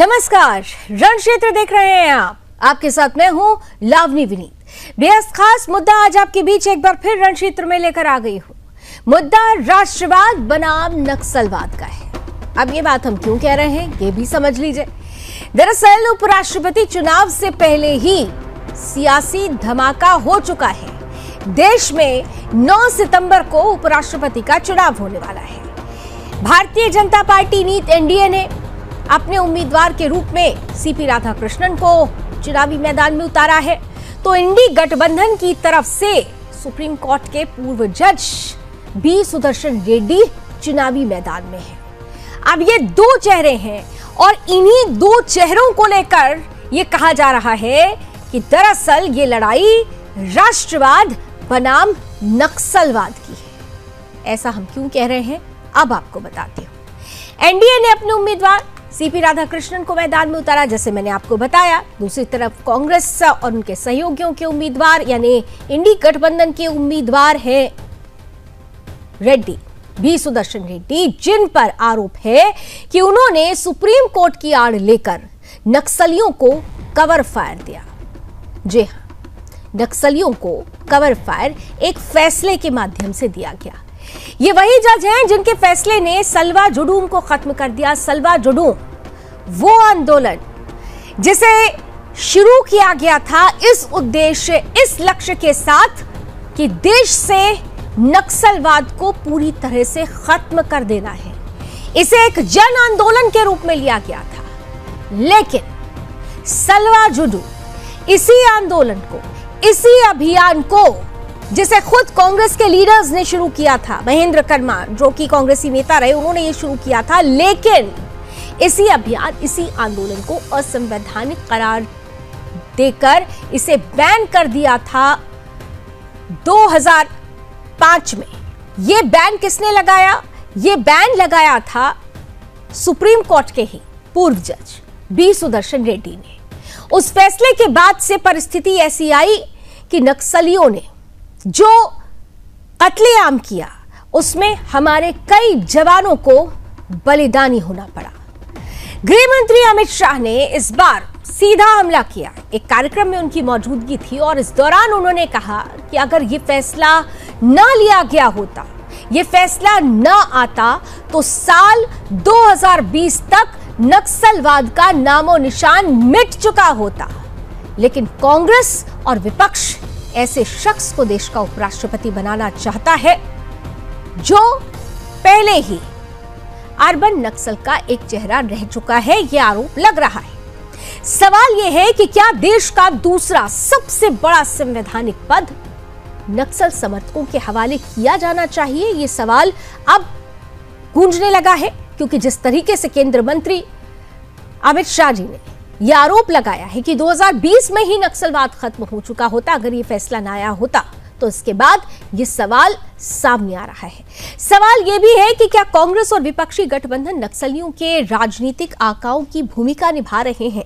नमस्कार, रण क्षेत्र देख रहे हैं आप। आपके साथ मैं हूं लावनी विनीत। बेहद खास मुद्दा आज आपके बीच एक बार फिर रण क्षेत्र में लेकर आ गई हूं। मुद्दा राष्ट्रवाद बनाम नक्सलवाद का है। अब ये बात हम क्यों कह रहे हैं ये भी समझ लीजिए। दरअसल उपराष्ट्रपति चुनाव से पहले ही सियासी धमाका हो चुका है। देश में 9 सितंबर को उपराष्ट्रपति का चुनाव होने वाला है। भारतीय जनता पार्टी नीत एनडीए ने अपने उम्मीदवार के रूप में सीपी राधाकृष्णन को चुनावी मैदान में उतारा है, तो इंडी गठबंधन की तरफ से सुप्रीम कोर्ट के पूर्व जज बी सुदर्शन रेड्डी चुनावी मैदान में है। अब ये दो चेहरे हैं और इन्हीं दो चेहरों को लेकर ये कहा जा रहा है कि दरअसल ये लड़ाई राष्ट्रवाद बनाम नक्सलवाद की है। ऐसा हम क्यों कह रहे हैं अब आपको बताती हूं। एनडीए ने अपने उम्मीदवार सीपी राधाकृष्णन को मैदान में उतारा, जैसे मैंने आपको बताया। दूसरी तरफ कांग्रेस और उनके सहयोगियों के उम्मीदवार यानी इंडी गठबंधन के उम्मीदवार हैं रेड्डी, बी सुदर्शन रेड्डी, जिन पर आरोप है कि उन्होंने सुप्रीम कोर्ट की आड़ लेकर नक्सलियों को कवर फायर दिया। जी हां, नक्सलियों को कवर फायर एक फैसले के माध्यम से दिया गया। ये वही जज हैं जिनके फैसले ने सलवा जुडूम को खत्म कर दिया। सलवा जुडूम वो आंदोलन जिसे शुरू किया गया था इस उद्देश्य, इस लक्ष्य के साथ कि देश से नक्सलवाद को पूरी तरह से खत्म कर देना है। इसे एक जन आंदोलन के रूप में लिया गया था, लेकिन सलवा जुडूम इसी आंदोलन को, इसी अभियान को जिसे खुद कांग्रेस के लीडर्स ने शुरू किया था, महेंद्र कर्मा जो कि कांग्रेसी नेता रहे, उन्होंने ये शुरू किया था, लेकिन इसी अभियान, इसी आंदोलन को असंवैधानिक करार देकर इसे बैन कर दिया था 2005 में। ये बैन किसने लगाया? ये बैन लगाया था सुप्रीम कोर्ट के ही पूर्व जज बी सुदर्शन रेड्डी ने। उस फैसले के बाद से परिस्थिति ऐसी आई कि नक्सलियों ने जो कत्लेआम किया उसमें हमारे कई जवानों को बलिदानी होना पड़ा। गृह मंत्री अमित शाह ने इस बार सीधा हमला किया। एक कार्यक्रम में उनकी मौजूदगी थी और इस दौरान उन्होंने कहा कि अगर यह फैसला न लिया गया होता, यह फैसला न आता, तो साल 2020 तक नक्सलवाद का नामो निशान मिट चुका होता। लेकिन कांग्रेस और विपक्ष ऐसे शख्स को देश का उपराष्ट्रपति बनाना चाहता है जो पहले ही अर्बन नक्सल का एक चेहरा रह चुका है। यह आरोप लग रहा है। सवाल यह है कि क्या देश का दूसरा सबसे बड़ा संवैधानिक पद नक्सल समर्थकों के हवाले किया जाना चाहिए? यह सवाल अब गूंजने लगा है, क्योंकि जिस तरीके से केंद्रीय मंत्री अमित शाह जी ने यह आरोप लगाया है कि 2020 में ही नक्सलवाद खत्म हो चुका होता अगर यह फैसला ना आया होता, तो इसके बाद यह सवाल सामने आ रहा है। सवाल यह भी है कि क्या कांग्रेस और विपक्षी गठबंधन नक्सलियों के राजनीतिक आकाओं की भूमिका निभा रहे हैं?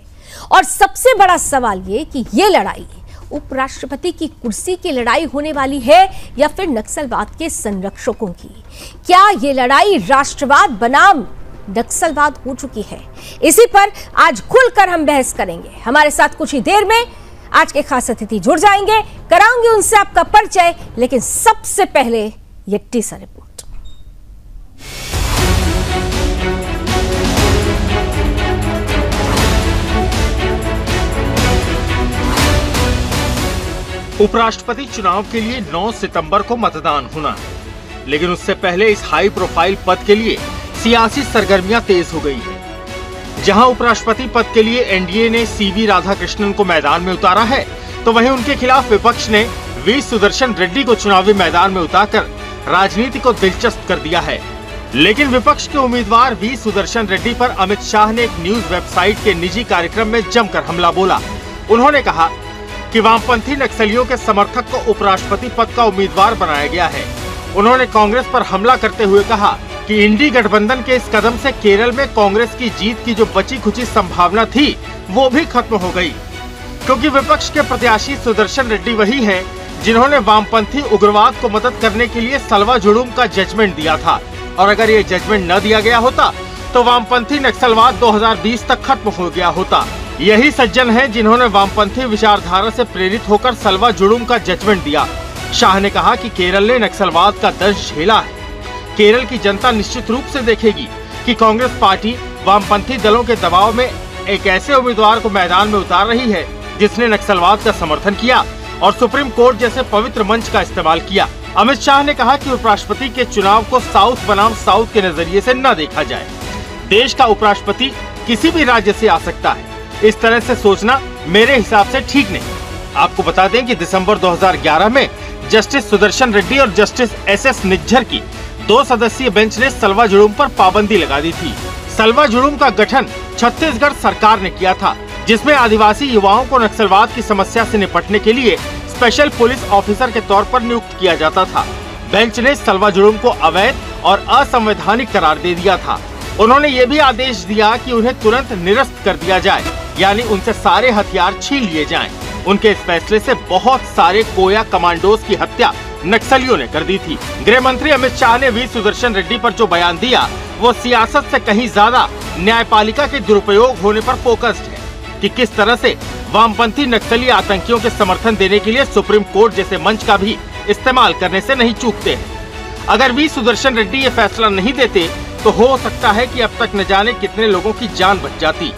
और सबसे बड़ा सवाल यह कि यह लड़ाई उपराष्ट्रपति की कुर्सी की लड़ाई होने वाली है या फिर नक्सलवाद के संरक्षकों की? क्या यह लड़ाई राष्ट्रवाद बनाम नक्सलवाद हो चुकी है? इसी पर आज खुलकर हम बहस करेंगे। हमारे साथ कुछ ही देर में आज के खास अतिथि जुड़ जाएंगे, कराऊंगी उनसे आपका परिचय, लेकिन सबसे पहले ये टीजर रिपोर्ट। उपराष्ट्रपति चुनाव के लिए 9 सितंबर को मतदान होना है, लेकिन उससे पहले इस हाई प्रोफाइल पद के लिए सियासी सरगर्मियां तेज हो गई है। जहां उपराष्ट्रपति पद के लिए एनडीए ने सीवी राधाकृष्णन को मैदान में उतारा है, तो वहीं उनके खिलाफ विपक्ष ने वी सुदर्शन रेड्डी को चुनावी मैदान में उतारकर राजनीति को दिलचस्प कर दिया है। लेकिन विपक्ष के उम्मीदवार वी सुदर्शन रेड्डी पर अमित शाह ने एक न्यूज वेबसाइट के निजी कार्यक्रम में जमकर हमला बोला। उन्होंने कहा कि वामपंथी नक्सलियों के समर्थक को उपराष्ट्रपति पद का उम्मीदवार बनाया गया है। उन्होंने कांग्रेस पर हमला करते हुए कहा कि इंडी गठबंधन के इस कदम से केरल में कांग्रेस की जीत की जो बची खुची संभावना थी वो भी खत्म हो गई, क्योंकि विपक्ष के प्रत्याशी सुदर्शन रेड्डी वही हैं जिन्होंने वामपंथी उग्रवाद को मदद करने के लिए सलवा जुडूम का जजमेंट दिया था। और अगर ये जजमेंट न दिया गया होता तो वामपंथी नक्सलवाद 2020 तक खत्म हो गया होता। यही सज्जन हैं जिन्होंने वामपंथी विचारधारा से प्रेरित होकर सलवा जुडुम का जजमेंट दिया। शाह ने कहा कि केरल ने नक्सलवाद का दर्द झेला है। केरल की जनता निश्चित रूप से देखेगी कि कांग्रेस पार्टी वामपंथी दलों के दबाव में एक ऐसे उम्मीदवार को मैदान में उतार रही है जिसने नक्सलवाद का समर्थन किया और सुप्रीम कोर्ट जैसे पवित्र मंच का इस्तेमाल किया। अमित शाह ने कहा कि उपराष्ट्रपति के चुनाव को साउथ बनाम साउथ के नजरिए से न देखा जाए। देश का उपराष्ट्रपति किसी भी राज्य से आ सकता है। इस तरह से सोचना मेरे हिसाब से ठीक नहीं। आपको बता दें कि दिसंबर 2011 में जस्टिस सुदर्शन रेड्डी और जस्टिस SS निज्जर की 2 सदस्यीय बेंच ने सलवा जुडुम पर पाबंदी लगा दी थी। सलवा जुडुम का गठन छत्तीसगढ़ सरकार ने किया था, जिसमें आदिवासी युवाओं को नक्सलवाद की समस्या से निपटने के लिए स्पेशल पुलिस ऑफिसर के तौर पर नियुक्त किया जाता था। बेंच ने सलवा जुडुम को अवैध और असंवैधानिक करार दे दिया था। उन्होंने ये भी आदेश दिया कि उन्हें तुरंत निरस्त कर दिया जाए, यानी उनसे सारे हथियार छीन लिए जाएं। उनके इस फैसले से बहुत सारे कोया कमांडोज की हत्या नक्सलियों ने कर दी थी। गृह मंत्री अमित शाह ने वी सुदर्शन रेड्डी पर जो बयान दिया वो सियासत से कहीं ज्यादा न्यायपालिका के दुरुपयोग होने पर फोकस्ड है कि किस तरह से वामपंथी नक्सली आतंकियों के समर्थन देने के लिए सुप्रीम कोर्ट जैसे मंच का भी इस्तेमाल करने से नहीं चूकते हैं। अगर वी सुदर्शन रेड्डी ये फैसला नहीं देते तो हो सकता है कि अब तक न जाने कितने लोगों की जान बच जाती,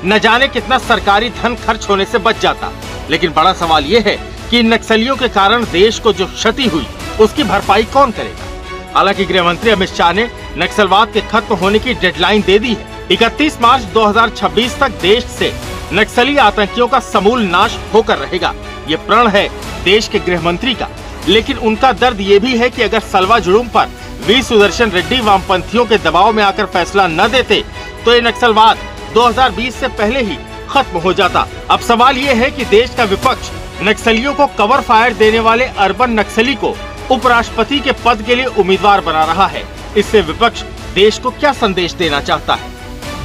न जाने कितना सरकारी धन खर्च होने से बच जाता। लेकिन बड़ा सवाल ये है कि नक्सलियों के कारण देश को जो क्षति हुई उसकी भरपाई कौन करेगा। हालांकि गृह मंत्री अमित शाह ने नक्सलवाद के खत्म होने की डेडलाइन दे दी है। 31 मार्च 2026 तक देश से नक्सली आतंकियों का समूल नाश होकर रहेगा। ये प्रण है देश के गृह मंत्री का। लेकिन उनका दर्द ये भी है कि अगर सलवा जुडुम पर वी सुदर्शन रेड्डी वामपंथियों के दबाव में आकर फैसला न देते तो ये नक्सलवाद 2020 से पहले ही खत्म हो जाता। अब सवाल ये है कि देश का विपक्ष नक्सलियों को कवर फायर देने वाले अर्बन नक्सली को उपराष्ट्रपति के पद के लिए उम्मीदवार बना रहा है। इससे विपक्ष देश को क्या संदेश देना चाहता है?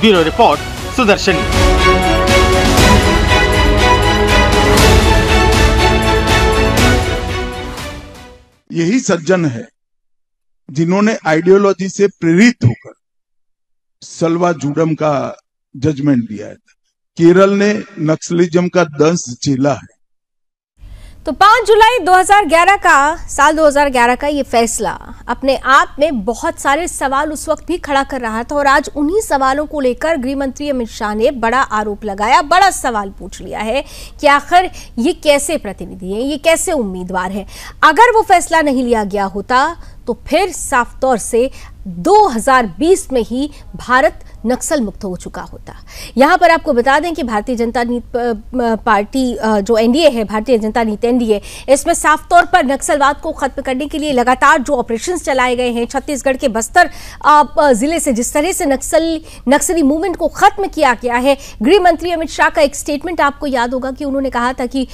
Bureau report, Sudarshan. यही सज्जन है जिन्होंने आइडियोलॉजी से प्रेरित होकर सलवा जुडुम का जजमेंट दिया है। केरल ने नक्सलिज्म का दंश झेला है। तो 5 जुलाई 2011 का साल 2011 का ये फैसला अपने आप में बहुत सारे सवाल उस वक्त भी खड़ा कर रहा था और आज उन्हीं सवालों को लेकर गृह मंत्री अमित शाह ने बड़ा आरोप लगाया, बड़ा सवाल पूछ लिया है कि आखिर ये कैसे प्रतिनिधि है, ये कैसे उम्मीदवार है। अगर वो फैसला नहीं लिया गया होता तो फिर साफ तौर से 2020 में ही भारत नक्सल मुक्त हो चुका होता। यहां पर आपको बता दें कि भारतीय जनता पार्टी जो एनडीए है, भारतीय जनता नीति एनडीए, इसमें साफ तौर पर नक्सलवाद को खत्म करने के लिए लगातार जो ऑपरेशंस चलाए गए हैं, छत्तीसगढ़ के बस्तर जिले से जिस तरह से नक्सली मूवमेंट को खत्म किया गया है। गृह मंत्री अमित शाह का एक स्टेटमेंट आपको याद होगा कि उन्होंने कहा था कि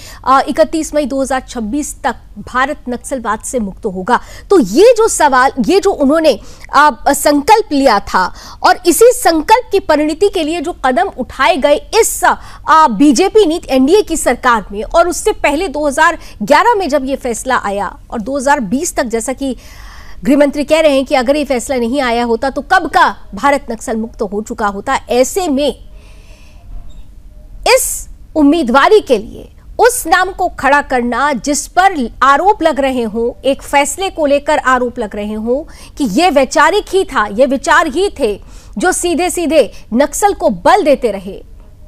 31 मई 2026 तक भारत नक्सलवाद से मुक्त होगा। तो ये जो सवाल, ये जो उन्होंने संकल्प लिया था और इसी संकल्प की परिणति के लिए जो कदम उठाए गए इस बीजेपी नीति एनडीए की सरकार में, और उससे पहले 2011 में जब ये फैसला आया और 2020 तक, जैसा कि गृहमंत्री कह रहे हैं कि अगर ये फैसला नहीं आया होता तो कब का भारत नक्सल मुक्त हो चुका होता। ऐसे में इस उम्मीदवारी के लिए उस नाम को खड़ा करना जिस पर आरोप लग रहे हों, एक फैसले को लेकर आरोप लग रहे हों कि यह वैचारिक ही था, यह विचार ही थे जो सीधे सीधे नक्सल को बल देते रहे,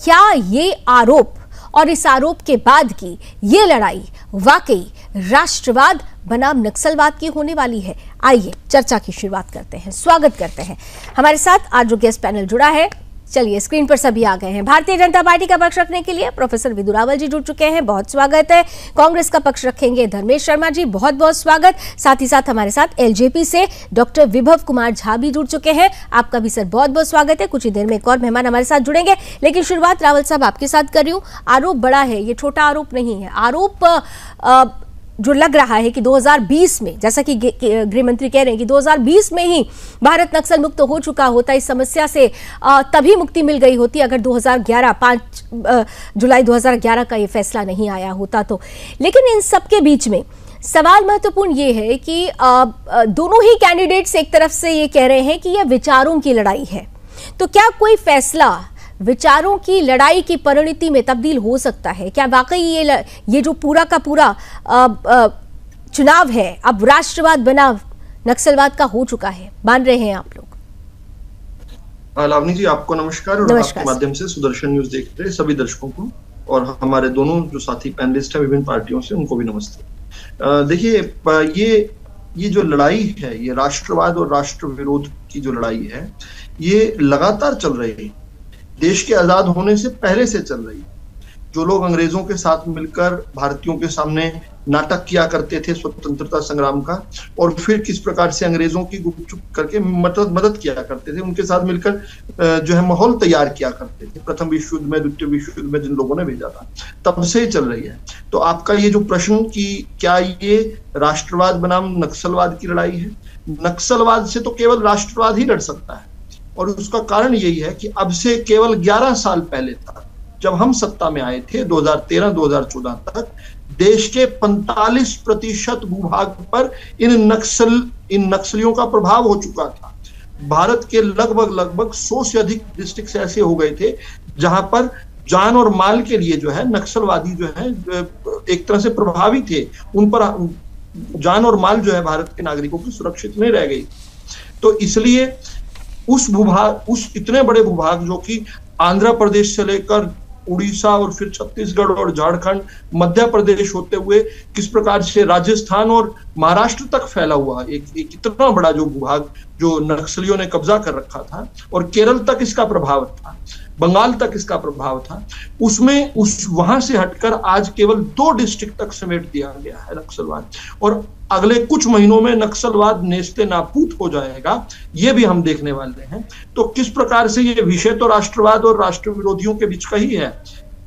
क्या ये आरोप और इस आरोप के बाद की ये लड़ाई वाकई राष्ट्रवाद बनाम नक्सलवाद की होने वाली है? आइए चर्चा की शुरुआत करते हैं। स्वागत करते हैं हमारे साथ आज जो गेस्ट पैनल जुड़ा है। चलिए, स्क्रीन पर सभी आ गए हैं। भारतीय जनता पार्टी का पक्ष रखने के लिए प्रोफेसर विदु रावल जी जुड़ चुके हैं, बहुत स्वागत है। कांग्रेस का पक्ष रखेंगे धर्मेश शर्मा जी, बहुत बहुत स्वागत। साथ ही साथ हमारे साथ एलजेपी से डॉक्टर विभव कुमार झा भी जुड़ चुके हैं, आपका भी सर बहुत बहुत स्वागत है। कुछ ही देर में एक और मेहमान हमारे साथ जुड़ेंगे, लेकिन शुरुआत रावल साहब आपके साथ कर रही हूँ। आरोप बड़ा है, ये छोटा आरोप नहीं है। आरोप जो लग रहा है कि 2020 में, जैसा कि गृह मंत्री कह रहे हैं कि 2020 में ही भारत नक्सल मुक्त हो चुका होता, इस समस्या से तभी मुक्ति मिल गई होती अगर 5 जुलाई 2011 का ये फैसला नहीं आया होता तो। लेकिन इन सब के बीच में सवाल महत्वपूर्ण ये है कि दोनों ही कैंडिडेट्स एक तरफ से ये कह रहे हैं कि यह विचारों की लड़ाई है, तो क्या कोई फैसला विचारों की लड़ाई की परिणति में तब्दील हो सकता है? क्या वाकई ये जो पूरा का पूरा चुनाव है अब राष्ट्रवाद बनाम नक्सलवाद का हो चुका है, मान रहे हैं आप लोग? लावनी जी, आपको नमस्कार और आपके माध्यम से सुदर्शन न्यूज देख रहे सभी दर्शकों को और हमारे दोनों जो साथी पैनलिस्ट हैं विभिन्न पार्टियों से, उनको भी नमस्ते। देखिए, ये जो लड़ाई है, ये राष्ट्रवाद और राष्ट्र विरोध की जो लड़ाई है, ये लगातार चल रही है। देश के आजाद होने से पहले से चल रही है। जो लोग अंग्रेजों के साथ मिलकर भारतीयों के सामने नाटक किया करते थे स्वतंत्रता संग्राम का, और फिर किस प्रकार से अंग्रेजों की गुपचुप करके मदद किया करते थे, उनके साथ मिलकर जो है माहौल तैयार किया करते थे। प्रथम विश्व युद्ध में, द्वितीय विश्व युद्ध में जिन लोगों ने भेजा था, तब से ही चल रही है। तो आपका ये जो प्रश्न कि क्या ये राष्ट्रवाद बनाम नक्सलवाद की लड़ाई है, नक्सलवाद से तो केवल राष्ट्रवाद ही लड़ सकता है, और उसका कारण यही है कि अब से केवल 11 साल पहले तक, जब हम सत्ता में आए थे 2013-2014 तक, देश के 45% भूभाग पर इन नक्सलियों का प्रभाव हो चुका था। भारत के लगभग 100 से अधिक डिस्ट्रिक्ट ऐसे हो गए थे जहां पर जान और माल के लिए जो है नक्सलवादी जो है एक तरह से प्रभावी थे। उन पर जान और माल जो है भारत के नागरिकों की सुरक्षित नहीं रह गई। तो इसलिए उस इतने बड़े भूभाग जो कि आंध्र प्रदेश से लेकर उड़ीसा और फिर छत्तीसगढ़ और झारखंड, मध्य प्रदेश होते हुए किस प्रकार से राजस्थान और महाराष्ट्र तक फैला हुआ एक इतना बड़ा जो भूभाग जो नक्सलियों ने कब्जा कर रखा था, और केरल तक इसका प्रभाव था, बंगाल तक इसका प्रभाव था, उसमें वहां से हटकर आज केवल 2 डिस्ट्रिक्ट तक समेट दिया गया है नक्सलवाद। और अगले कुछ महीनों में नक्सलवाद नेस्ते नाबूद हो जाएगा, ये भी हम देखने वाले हैं। तो किस प्रकार से ये विषय तो राष्ट्रवाद और राष्ट्र विरोधियों के बीच का ही है।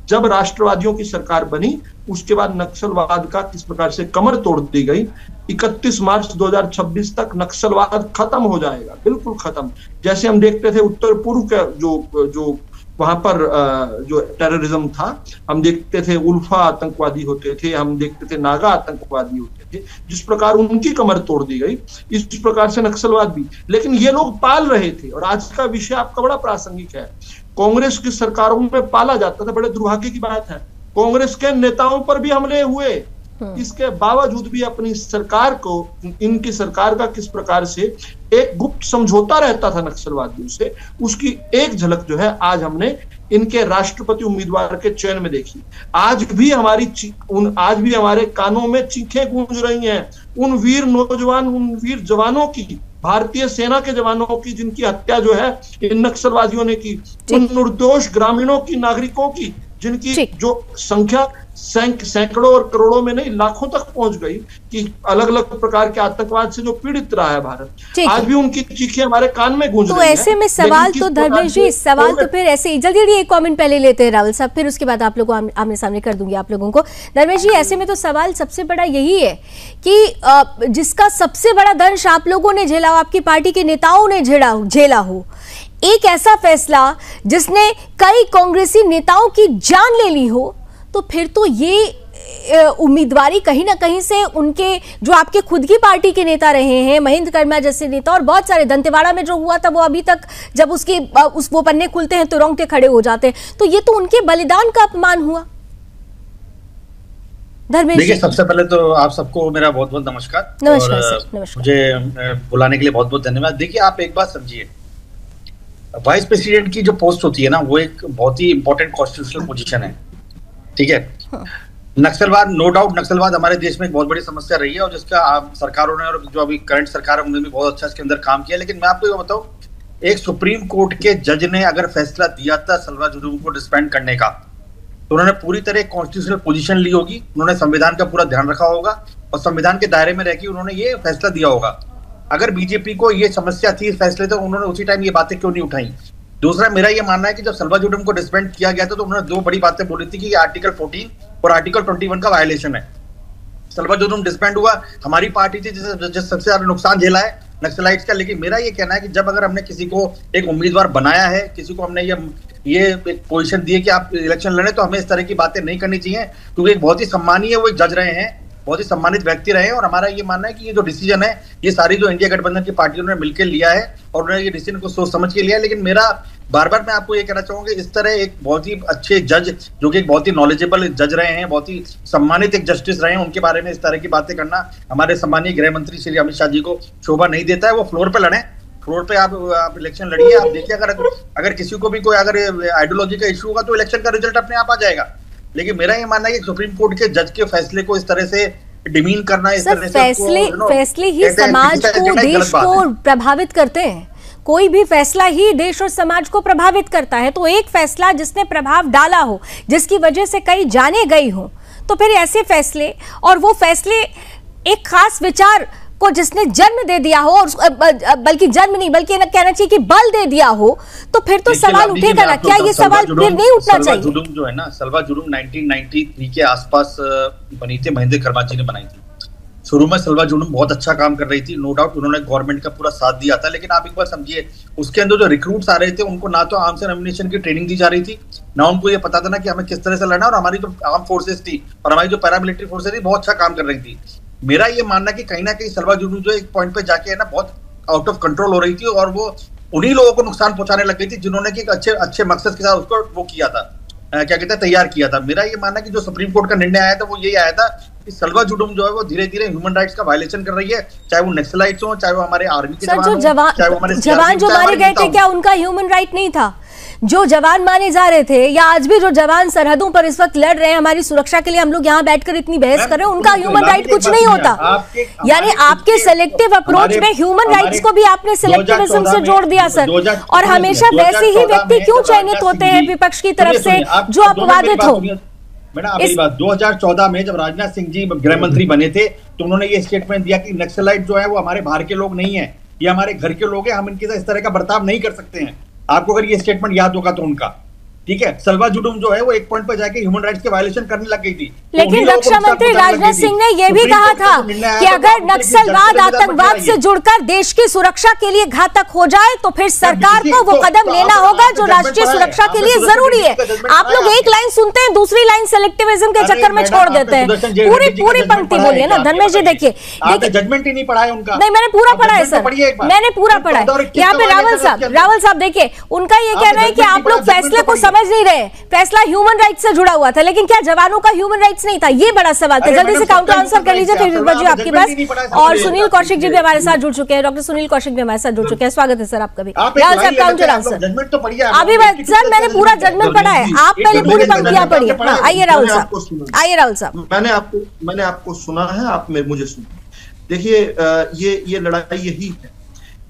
जब राष्ट्रवादियों की सरकार बनी, उसके बाद नक्सलवाद का किस प्रकार से कमर तोड़ दी गई। 31 मार्च 2026 तक नक्सलवाद खत्म हो जाएगा, बिल्कुल खत्म। जैसे हम देखते थे उत्तर पूर्व का जो वहां पर जो टेररिज्म था, हम देखते थे उल्फा आतंकवादी होते थे, हम देखते थे नागा आतंकवादी होते थे, जिस प्रकार उनकी कमर तोड़ दी गई, इस प्रकार से नक्सलवाद भी। लेकिन ये लोग पाल रहे थे, और आज का विषय आपका बड़ा प्रासंगिक है। कांग्रेस की सरकारों में पाला जाता था, बड़े दुर्भाग्य की बात है। कांग्रेस के नेताओं पर भी हमले हुए, इसके बावजूद भी अपनी सरकार को, इनकी सरकार का किस प्रकार से एक गुप्त समझौता रहता था नक्सलवादियों से, उसकी एक झलक जो है आज हमने इनके राष्ट्रपति उम्मीदवार के चयन में देखी। आज भी हमारे कानों में चीखें गूंज रही हैं उन वीर नौजवान, उन वीर जवानों की, भारतीय सेना के जवानों की, जिनकी हत्या जो है इन नक्सलवादियों ने की, उन निर्दोष ग्रामीणों की, नागरिकों की, जिनकी जो संख्या सैकड़ों और करोड़ों में नहीं, लाखों तक पहुंच गई, कि अलग अलग प्रकार के आतंकवाद से जो पीड़ित रहा है भारत, आज भी उनकी चीखें हमारे कान में गूंज रही हैं। तो ऐसे में सवाल तो धर्मेश जी, सवाल तो फिर ऐसे ही जल्दी एक कमेंट पहले लेते हैं राहुल साहब, फिर उसके बाद आप लोगों को आमने सामने कर दूंगी आप लोगों को। धर्मेश जी, ऐसे में तो सवाल सबसे बड़ा यही है कि जिसका सबसे बड़ा दंश आप लोगों ने झेला हो, आपकी पार्टी के नेताओं ने झेला हो, एक ऐसा फैसला जिसने कई कांग्रेसी नेताओं की जान ले ली हो, तो फिर तो ये उम्मीदवारी कहीं ना कहीं से उनके जो आपके खुद की पार्टी के नेता रहे हैं, महेंद्र कर्मा जैसे नेता, और बहुत सारे, दंतेवाड़ा में जो हुआ था वो अभी तक जब वो पन्ने खुलते हैं तो रोंगटे खड़े हो जाते हैं, तो ये तो उनके बलिदान का अपमान हुआ। धर्मेश, देखिए, सबसे पहले तो आप सबको मेरा बहुत बहुत नमस्कार। नमस्कार सर, नमस्कार। मुझे बुलाने के लिए बहुत बहुत धन्यवाद। देखिए, आप एक बात समझिए, वाइस प्रेसिडेंट की जो पोस्ट होती है ना, वो एक बहुत ही इंपॉर्टेंट कॉन्स्टिट्यूशनल पोजीशन है, ठीक है। हाँ। नक्सलवाद, नो डाउट नक्सलवाद हमारे देश में एक बहुत बड़ी समस्या रही है, और जिसका सरकारों ने, और जो अभी करंट सरकार है उन्होंने भी बहुत अच्छा इसके अंदर काम किया। लेकिन मैं आपको ये बताऊं, एक सुप्रीम कोर्ट के जज ने अगर फैसला दिया था सलवा जुर्म को डिस्बैंड करने का, तो उन्होंने पूरी तरह कॉन्स्टिट्यूशनल पोजीशन ली होगी, उन्होंने संविधान का पूरा ध्यान रखा होगा, और संविधान के दायरे में रहकर उन्होंने ये फैसला दिया होगा। अगर बीजेपी को ये समस्या थी इस फैसले, तो उन्होंने उसी टाइम ये बातें क्यों नहीं उठाई। दूसरा, मेरा ये मानना है कि जब सलवा जुर्म को डिस्बैंड किया गया था, तो उन्होंने 2 बड़ी बातें बोली थी कि आर्टिकल 14 और आर्टिकल 21 का वायलेशन है। सलवा जुर्म डिस्बैंड हुआ, हमारी पार्टी थी जिस सबसे ज्यादा नुकसान झेला है नक्सलाइट्स का। लेकिन मेरा ये कहना है कि जब अगर हमने किसी को एक उम्मीदवार बनाया है, किसी को हमने ये एक पोजीशन दी है कि आप इलेक्शन लड़े, तो हमें इस तरह की बातें नहीं करनी चाहिए, क्योंकि एक बहुत ही सम्मानीय वो एक जज रहे हैं, बहुत ही सम्मानित व्यक्ति रहे हैं। और हमारा ये मानना है कि ये जो डिसीजन है, ये सारी जो इंडिया गठबंधन की पार्टियों ने मिलकर लिया है, और उन्होंने ये डिसीजन को सोच समझ के लिया है। लेकिन मेरा बार बार मैं आपको ये कहना चाहूंगा, इस तरह एक बहुत ही अच्छे जज, जो कि एक बहुत ही नॉलेजेबल जज रहे हैं, बहुत ही सम्मानित एक जस्टिस रहे हैं, उनके बारे में इस तरह की बातें करना हमारे सम्मानीय गृह मंत्री श्री अमित शाह जी को शोभा नहीं देता है। वो फ्लोर पे लड़े, फ्लोर पे आप इलेक्शन लड़िए। आप देखिए, अगर किसी को भी कोई अगर आइडियोलॉजी का इशू होगा तो इलेक्शन का रिजल्ट अपने आप आ जाएगा। लेकिन मेरा ये मानना है कि सुप्रीम कोर्ट के जज के फैसले को इस तरह से डिमीन करना, इस तरह से फैसले ही समाज को, देश को प्रभावित करते हैं। कोई भी फैसला ही देश और समाज को प्रभावित करता है। तो एक फैसला जिसने प्रभाव डाला हो, जिसकी वजह से कई जाने गई हो, तो फिर ऐसे फैसले, और वो फैसले एक खास विचार को जिसने जन्म दे दिया हो, और बल्कि जन्म नहीं बल्कि कहना चाहिए कि बल दे दिया हो, तो फिर तो सवाल उठेगा ना। क्या ये सवाल फिर नहीं उठना चाहिए? जुलूम जो है ना, सलवा जुलूम 1993 के आसपास बनी थी, महेंद्र कर्मा जी ने बनाई थी। शुरू में सलवा जुलूम बहुत अच्छा काम कर रही थी, नो डाउट उन्होंने गवर्नमेंट का पूरा साथ दिया था। लेकिन आप एक बार समझिए, उसके अंदर जो रिक्रूट्स आ रहे थे, उनको ना तो आर्म्स एंड एम्युनिशन की ट्रेनिंग दी जा रही थी, ना उनको ये पता था ना कि हमें किस तरह से लड़ना। और हमारी जो आर्म फोर्सेस थी और हमारी जो पैरामिलिट्री फोर्सेस थी, बहुत अच्छा काम कर रही थी। मेरा ये मानना कि कहीं ना कहीं सलवा जुलूम जो एक पॉइंट पे जाके है ना, बहुत आउट ऑफ कंट्रोल हो रही थी, और वो उन्हीं लोगों को नुकसान पहुंचाने लग गई थी जिन्होंने कि अच्छे मकसद के साथ उसको वो किया था, क्या कहते हैं, तैयार किया था। मेरा ये मानना कि जो सुप्रीम कोर्ट का निर्णय आया था वो यही आया था कि सलवा जुलूम जो है वो धीरे धीरे ह्यूमन राइट्स का वायलेशन कर रही है, चाहे वो नक्सलाइट्स हो, चाहे वो हमारे आर्मी के जवान जो मारे गए थे, क्या उनका ह्यूमन राइट नहीं था? जो जवान मारे जा रहे थे, या आज भी जो जवान सरहदों पर इस वक्त लड़ रहे हैं हमारी सुरक्षा के लिए, हम लोग यहाँ बैठकर इतनी बहस कर रहे हैं, उनका ह्यूमन राइट कुछ नहीं होता। यानी आपके सेलेक्टिव अप्रोच में ह्यूमन राइट्स को भी आपने सेलेक्टिविज्म से जोड़ दिया सर। और हमेशा वैसे ही व्यक्ति क्यों चयनित होते हैं विपक्ष की तरफ से जो अपवादित हो? मैडम आप मेरी बात, 2014 में जब राजनाथ सिंह जी गृह मंत्री बने थे, तो उन्होंने ये स्टेटमेंट दिया कि नक्सलाइट जो है वो हमारे बाहर के लोग नहीं है, ये हमारे घर के लोग हैं, हम इनके साथ इस तरह का बर्ताव नहीं कर सकते हैं। आपको अगर ये स्टेटमेंट याद होगा तो उनका, ठीक है, सलवा जुलूम जो है वो एक पॉइंट पर जाके ह्यूमन राइट्स के वायलेशन करने लग गई थी। लेकिन रक्षा मंत्री राजनाथ सिंह ने यह भी कहा था कि अगर नक्सलवाद आतंकवाद से जुड़कर देश की सुरक्षा के लिए घातक हो जाए तो फिर सरकार को वो कदम लेना होगा जो राष्ट्रीय सुरक्षा के लिए जरूरी है। आप लोग एक लाइन सुनते हैं, दूसरी लाइन सेलेक्टिविज्म के चक्कर में छोड़ देते हैं। पूरी पंक्ति बोलिए ना धर्मेश जी। देखिए जजमेंट ही नहीं पढ़ा है उनका। नहीं, मैंने पूरा पढ़ा है सर, मैंने पूरा पढ़ा है। यहाँ पे रावल साहब देखिए, उनका ये कहना है कि आप लोग फैसले को समझ नहीं रहे, फैसला ह्यूमन राइट्स से जुड़ा हुआ था, लेकिन क्या जवानों का ह्यूमन राइट्स नहीं था? ये बड़ा सवाल था। जल्दी से काउंटर आंसर कर लीजिए फिर जी आपके पास। और सुनील कौशिक जी भी हमारे साथ जुड़ चुके हैं, डॉक्टर सुनील कौशिक भी हमारे साथ जुड़ चुके हैं। स्वागत है सर आपका भी। राहुल साहब काउंटर आंसर अभी सर, मैंने पूरा जजमेंट पढ़ा है, आप पहले पूरी पंक्तियां पढ़िए। आइए राहुल साहब। मैंने आपको सुना है, आप मुझे सुनिए। देखिए, ये लड़ाई यही है,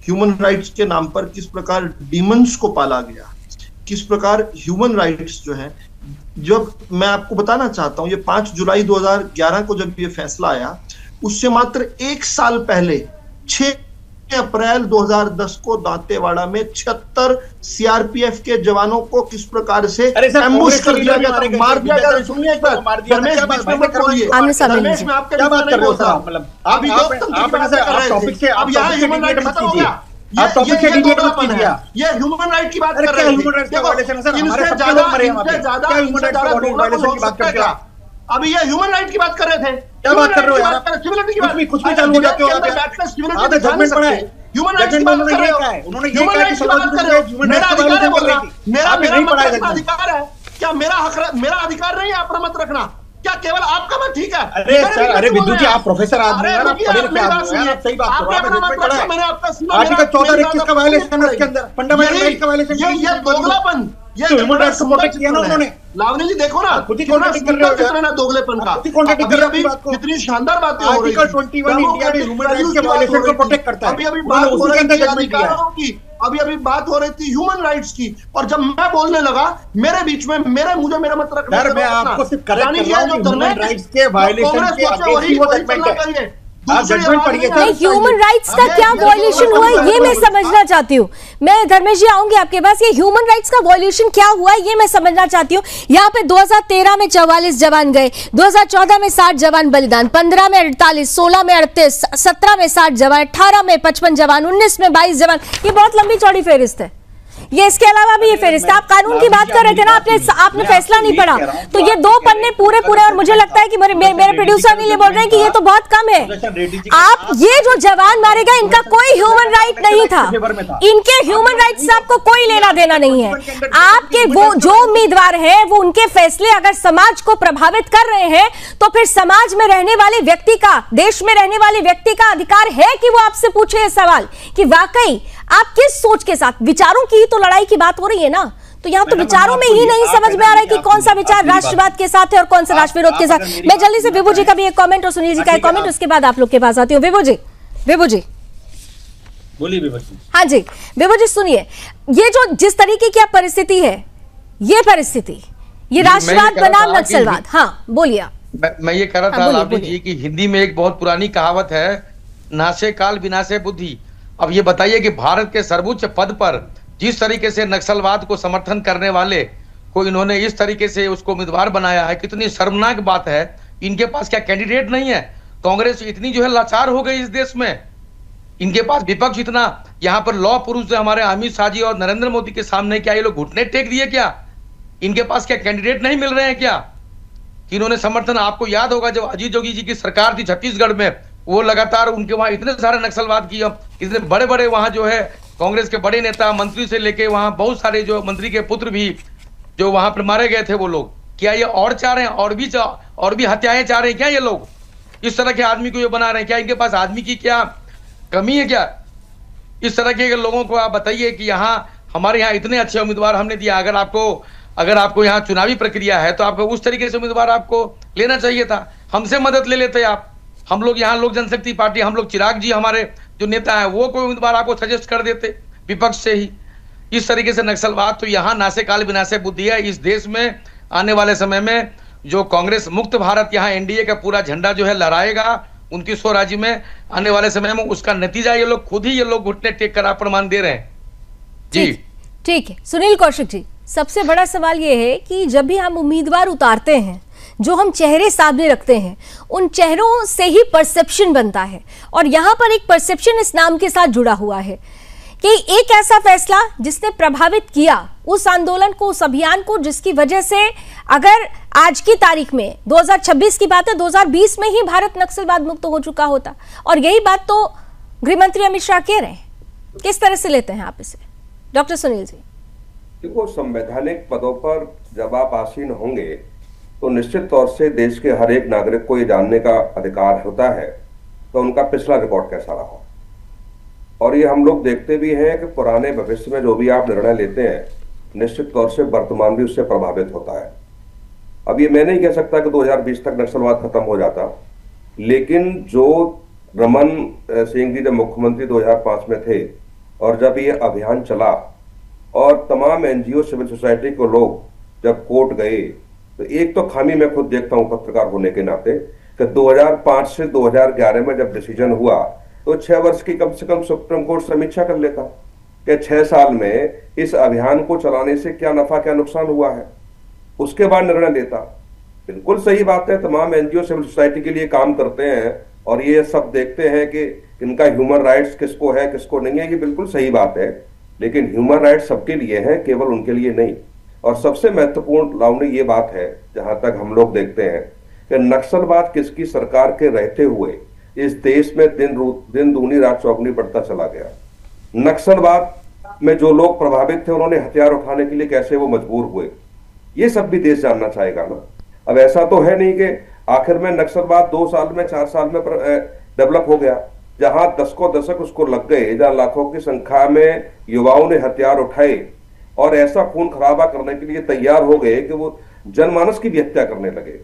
ह्यूमन राइट्स के नाम पर किस प्रकार डीमंस को पाला गया, किस प्रकार ह्यूमन राइट्स जो है। जब मैं आपको बताना चाहता हूं, ये 5 जुलाई 2011 को जब ये फैसला आया, उससे मात्र एक साल पहले 6 अप्रैल 2010 को दांतेवाड़ा में 76 सीआरपीएफ के जवानों को किस प्रकार से एम्बुश कर दिया गया था, मार दिया गया। सुनिए एक बार, रमेश बीच में मत बोलिए। रमेश में आपका क्या बात कर रहे हो साहब? मतलब आप टॉपिक से, अब यहाँ ह्यूमन राइट खत्म हो गया, आप टॉपिक से डिबेट मत कीजिए। ये ह्यूमन राइट की बात कर रहे हैं। ह्यूमन राइट का वायलेशन है सर, हमारे सबके लोग मरे हैं वहां पे। क्या ह्यूमन राइट का वायलेशन की बात कर रहे हैं? अभी ये ह्यूमन राइट की बात कर रहे थे, क्या बात कर रहे हो यार? सिविलिटी की बात, कुछ भी चालू हो जाते हो। आप जजमेंट पढ़ा है, ह्यूमन राइट्स की बात कर रहे हो, उन्होंने ये कहा कि सलवा जुलूम है, ह्यूमन राइट्स का वायलेशन कर रही थी। मेरा अधिकार है, क्या मेरा अधिकार नहीं है अपना मत रखना? क्या केवल आपका मत ठीक है? अरे सर, अरे विद्युत जी, आप प्रोफेसर आदमी हैं, आप पढ़े लिखे आदमी हैं, आप सही बात कर रहे हैं। मैंने आपका सुना, आर्टिकल 14-21 का वायलेशन है, इसके अंदर फंडामेंटल राइट का वायलेशन है। ये दोगलापन, ये ह्यूमन राइट्स को प्रोटेक्ट किया ना उन्होंने। लावनी जी देखो ना, खुद ही कॉन्ट्रैक्ट कर रहे हो ना दोगलेपन का, अभी कितनी शानदार बातें हो रही हैं। आर्टिकल 21 इंडिया में ह्यूमन राइट्स के वायलेशन को प्रोटेक्ट करता है। अभी बात हो रही थी अधिकारों की, अभी बात हो रही थी ह्यूमन राइट्स की, और जब मैं बोलने लगा मेरे बीच में मुझे मेरा मत रखना। मैं आपको सिर्फ करेक्ट कर रहा हूं, ह्यूमन राइट्स के वायलेशन के अगेंस्ट वो जजमेंट है। ह्यूमन राइट्स का क्या वॉयलेशन हुआ है ये मैं समझना चाहती हूँ। मैं धर्मेश जी आऊंगी आपके पास, ये ह्यूमन राइट्स का वॉयलेशन क्या हुआ है ये मैं समझना चाहती हूँ। यहाँ पे 2013 में 44 जवान गए, 2014 में 60 जवान बलिदान, 15 में 48, 16 में 38, 17 में 60 जवान, 18 में 55 जवान, 19 में 22 जवान। ये बहुत लंबी चौड़ी फेहरिस्त है। ये इसके अलावा भी ये फहरिस्त, आप कानून की बात कर रहे थे ना, आपने फैसला नहीं पढ़ा, तो ये 2 पन्ने पूरे और मुझे लगता है कि मेरे प्रोड्यूसर नहीं बोल रहे हैं कि ये तो बहुत कम है। आप ये जो जवान मारे गए, इनका कोई ह्यूमन राइट नहीं था, इनके ह्यूमन राइट से आपको कोई लेना देना नहीं है। आपके वो जो उम्मीदवार है, वो उनके फैसले अगर समाज को प्रभावित कर रहे हैं, तो फिर समाज में रहने वाले व्यक्ति का, देश में रहने वाले व्यक्ति का अधिकार है कि वो आपसे पूछे ये सवाल कि वाकई आप किस सोच के साथ, विचारों की तो लड़ाई की बात हो रही है ना, तो यहाँ तो विचारों में ही नहीं समझ में आ रहा है कि कौन सा विचार राष्ट्रवाद के साथ है और कौन सा राष्ट्र विरोध के साथ। मैं जल्दी से विभू जी का भी एक कमेंट और सुनील जी का एक कमेंट, उसके बाद आप लोग के पास आती हूँ। विभू जी बोलिए। विभू जी, हाँ जी, विभू जी सुनिए, ये जो जिस तरीके की परिस्थिति है, ये परिस्थिति, ये राष्ट्रवाद बनाम नक्सलवाद, हाँ बोलिए। मैं ये कह रहा था लावनी जी कि हिंदी में एक बहुत पुरानी कहावत है, नासे काल विनाशे बुद्धि। अब ये बताइए कि भारत के सर्वोच्च पद पर जिस तरीके से नक्सलवाद को समर्थन करने वाले को इन्होंने इस तरीके से उसको उम्मीदवार बनाया है, कितनी शर्मनाक बात है। इनके पास क्या कैंडिडेट नहीं है? कांग्रेस इतनी जो है लाचार हो गई इस देश में, इनके पास विपक्ष इतना, यहाँ पर लौह पुरुष हमारे अमित शाह जी और नरेंद्र मोदी के सामने क्या ये लोग घुटने टेक दिए क्या? इनके पास क्या कैंडिडेट नहीं मिल रहे हैं क्या कि इन्होंने समर्थन? आपको याद होगा जब अजीत जोगी जी की सरकार थी छत्तीसगढ़ में, वो लगातार उनके वहां इतने सारे नक्सलवाद किए, इतने बड़े बड़े वहां जो है कांग्रेस के बड़े नेता, मंत्री से लेके वहां बहुत सारे जो मंत्री के पुत्र भी जो वहां पर मारे गए थे वो लोग। क्या ये और चाह रहे हैं, और भी हत्याएं चाह रहे हैं क्या ये लोग? इस तरह के आदमी को ये बना रहे हैं क्या? इनके पास आदमी की क्या कमी है क्या? इस तरह के लोगों को आप बताइए कि यहाँ हमारे यहाँ इतने अच्छे उम्मीदवार हमने दिया, अगर आपको यहाँ चुनावी प्रक्रिया है तो आपको उस तरीके से उम्मीदवार आपको लेना चाहिए था, हमसे मदद ले लेते आप। हम लोग यहाँ लोक जनशक्ति पार्टी, हम लोग चिराग जी हमारे जो नेता है, वो कोई उम्मीदवार आपको सजेस्ट कर देते विपक्ष से ही। इस तरीके से नक्सलवाद तो यहाँ नासे काल विनाशे बुद्धि है। इस देश में आने वाले समय में जो कांग्रेस मुक्त भारत, यहाँ एनडीए का पूरा झंडा जो है लहराएगा 2900 राज्य में, आने वाले समय में उसका नतीजा ये लोग खुद ही ये लोग घुटने टेक कर प्रमाण दे रहे हैं जी। ठीक है सुनील कौशिक जी, सबसे बड़ा सवाल ये है कि जब भी हम उम्मीदवार उतारते हैं, जो हम चेहरे सामने रखते हैं, उन चेहरों से ही परसेप्शन बनता है, और यहां पर एक परसेप्शन इस नाम के साथ जुड़ा हुआ है कि एक ऐसा फैसला जिसने प्रभावित किया उस आंदोलन को, उस अभियान को, जिसकी वजह से अगर आज की तारीख में 2026 की बात है, 2020 में ही भारत नक्सलवाद मुक्त हो चुका होता, और यही बात तो गृहमंत्री अमित शाह कह रहे हैं। किस तरह से लेते हैं आप इसे, डॉक्टर सुनील जी? देखो, संवैधानिक पदों पर जब आप आसीन होंगे तो निश्चित तौर से देश के हर एक नागरिक को ये जानने का अधिकार होता है तो उनका पिछला रिकॉर्ड कैसा रहा। और ये हम लोग देखते भी हैं कि पुराने भविष्य में जो भी आप निर्णय लेते हैं, निश्चित तौर से वर्तमान भी उससे प्रभावित होता है। अब ये मैं नहीं कह सकता कि 2020 तक नक्सलवाद खत्म हो जाता, लेकिन जो रमन सिंह जी जब मुख्यमंत्री 2005 में थे और जब ये अभियान चला और तमाम एनजीओ, सिविल सोसाइटी को लोग जब कोर्ट गए, तो एक तो खामी मैं खुद देखता हूं पत्रकार होने के नाते कि 2005 से 2011 में जब डिसीजन हुआ तो 6 वर्ष की कम से कम सुप्रीम कोर्ट समीक्षा कर लेता कि 6 साल में इस अभियान को चलाने से क्या नफा क्या नुकसान हुआ है, उसके बाद निर्णय लेता। बिल्कुल सही बात है, तमाम एनजीओ सिविल सोसाइटी के लिए काम करते हैं और ये सब देखते हैं कि इनका ह्यूमन राइट्स किसको है किसको नहीं है, ये बिल्कुल सही बात है, लेकिन ह्यूमन राइट्स सबके लिए है, केवल उनके लिए नहीं। और सबसे महत्वपूर्ण लावनी ये बात है, जहां तक हम लोग देखते हैं कि नक्सलवाद किसकी सरकार के रहते हुए इस देश में दिन दूनी रात चौगनी बढ़ता चला गया। नक्सलवाद में जो लोग प्रभावित थे उन्होंने हथियार उठाने के लिए कैसे वो मजबूर हुए, ये सब भी देश जानना चाहेगा ना। अब ऐसा तो है नहीं कि आखिर में नक्सलवाद 2 साल में 4 साल में डेवलप हो गया, जहां दशकों दशक उसको लग गए, जहां लाखों की संख्या में युवाओं ने हथियार उठाए और ऐसा खून खराबा करने के लिए तैयार हो गए कि वो जनमानस की भी हत्या करने लगे,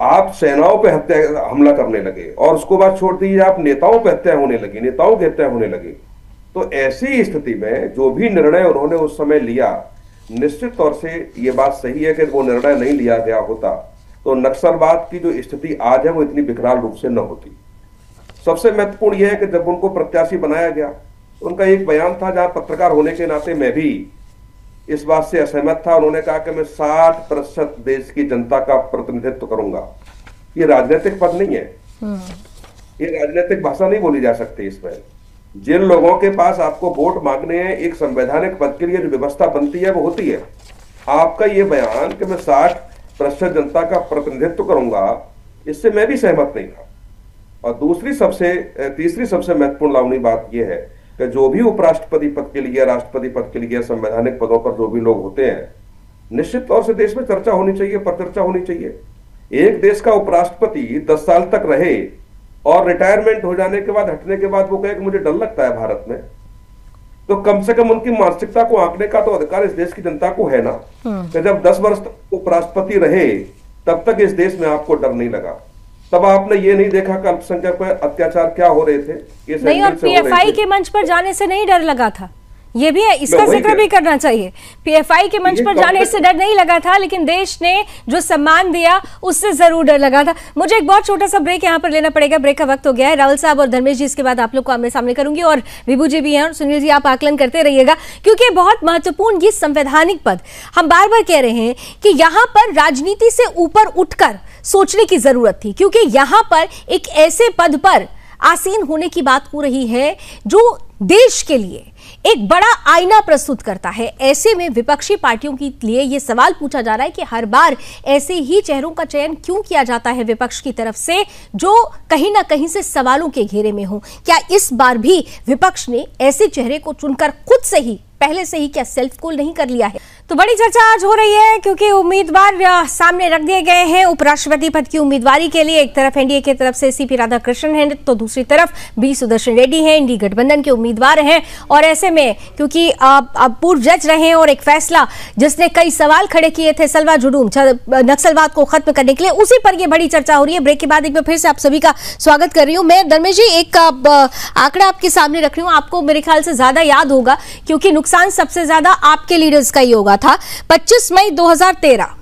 आप सेनाओं पे हमला करने लगे, और उसको बाद छोड़ दीजिए आप नेताओं पे हत्या होने लगी, नेताओं की हत्या होने लगी। तो ऐसी स्थिति में जो भी निर्णय उन्होंने उस समय लिया, निश्चित तौर से ये बात सही है कि वो निर्णय नहीं लिया गया होता तो नक्सलवाद की जो स्थिति आज है वो इतनी विकराल रूप से न होती। सबसे महत्वपूर्ण यह है कि जब उनको प्रत्याशी बनाया गया, उनका एक बयान था, जहां पत्रकार होने के नाते मैं भी इस बात से असहमत था। उन्होंने कहा कि मैं 60% देश की जनता का प्रतिनिधित्व करूंगा। ये राजनीतिक पद नहीं है, ये राजनीतिक भाषा नहीं बोली जा सकती इसमें। जिन लोगों के पास आपको वोट मांगने हैं एक संवैधानिक पद के लिए जो व्यवस्था बनती है वो होती है। आपका ये बयान कि मैं 60% जनता का प्रतिनिधित्व करूंगा, इससे मैं भी सहमत नहीं था। और तीसरी सबसे महत्वपूर्ण लावनी बात यह है कि जो भी उपराष्ट्रपति पद के लिए, राष्ट्रपति पद के लिए, संवैधानिक पदों पर जो भी लोग होते हैं, निश्चित तौर से देश में चर्चा होनी चाहिए, परिचर्चा होनी चाहिए। एक देश का उपराष्ट्रपति 10 साल तक रहे और रिटायरमेंट हो जाने के बाद, हटने के बाद वो कहे कि मुझे डर लगता है भारत में, तो कम से कम उनकी मानसिकता को आंकने का तो अधिकार इस देश की जनता को है ना। कि जब 10 वर्ष तक उपराष्ट्रपति रहे तब तक इस देश में आपको डर नहीं लगा, तब आपने ये नहीं देखा कि अल्पसंख्यक पर अत्याचार क्या हो रहे थे, ये नहीं, और पीएफआई के मंच पर जाने से नहीं डर लगा था, ये भी है, इसका जिक्र भी करना चाहिए। पीएफआई के मंच पर जाने से डर नहीं लगा था, लेकिन देश ने जो सम्मान दिया उससे जरूर डर लगा था। मुझे एक बहुत छोटा सा ब्रेक यहाँ पर लेना पड़ेगा, ब्रेक का वक्त हो गया है। राहुल साहब और धर्मेश जी, इसके बाद आप लोग को आमने सामने करूंगी, और विभू जी भी हैं, और सुनील जी आप आकलन करते रहिएगा, क्योंकि बहुत महत्वपूर्ण ये संवैधानिक पद, हम बार बार कह रहे हैं कि यहाँ पर राजनीति से ऊपर उठकर सोचने की जरूरत थी, क्योंकि यहाँ पर एक ऐसे पद पर आसीन होने की बात हो रही है जो देश के लिए एक बड़ा आईना प्रस्तुत करता है। ऐसे में विपक्षी पार्टियों के लिए यह सवाल पूछा जा रहा है कि हर बार ऐसे ही चेहरों का चयन क्यों किया जाता है विपक्ष की तरफ से, जो कहीं ना कहीं से सवालों के घेरे में हो। क्या इस बार भी विपक्ष ने ऐसे चेहरे को चुनकर खुद से ही, पहले से ही क्या सेल्फ गोल नहीं कर लिया है? तो बड़ी चर्चा आज हो रही है, क्योंकि उम्मीदवार सामने रख दिए गए हैं उपराष्ट्रपति पद की उम्मीदवारी के लिए। एक तरफ एनडीए की तरफ से सीपी राधाकृष्णन हैं, तो दूसरी तरफ बी सुदर्शन रेड्डी हैं, इंडी गठबंधन के उम्मीदवार हैं। और ऐसे में क्योंकि अब पूर्व जज रहे हैं और एक फैसला जिसने कई सवाल खड़े किए थे सलवा जुडूम नक्सलवाद को खत्म करने के लिए, उसी पर यह बड़ी चर्चा हो रही है। ब्रेक के बाद एक बार फिर से आप सभी का स्वागत कर रही हूं मैं। धर्मेश जी, एक आंकड़ा आपके सामने रख रही हूं, आपको मेरे ख्याल से ज्यादा याद होगा, क्योंकि नुकसान सबसे ज्यादा आपके लीडर्स का ही होगा था। 25 मई 2013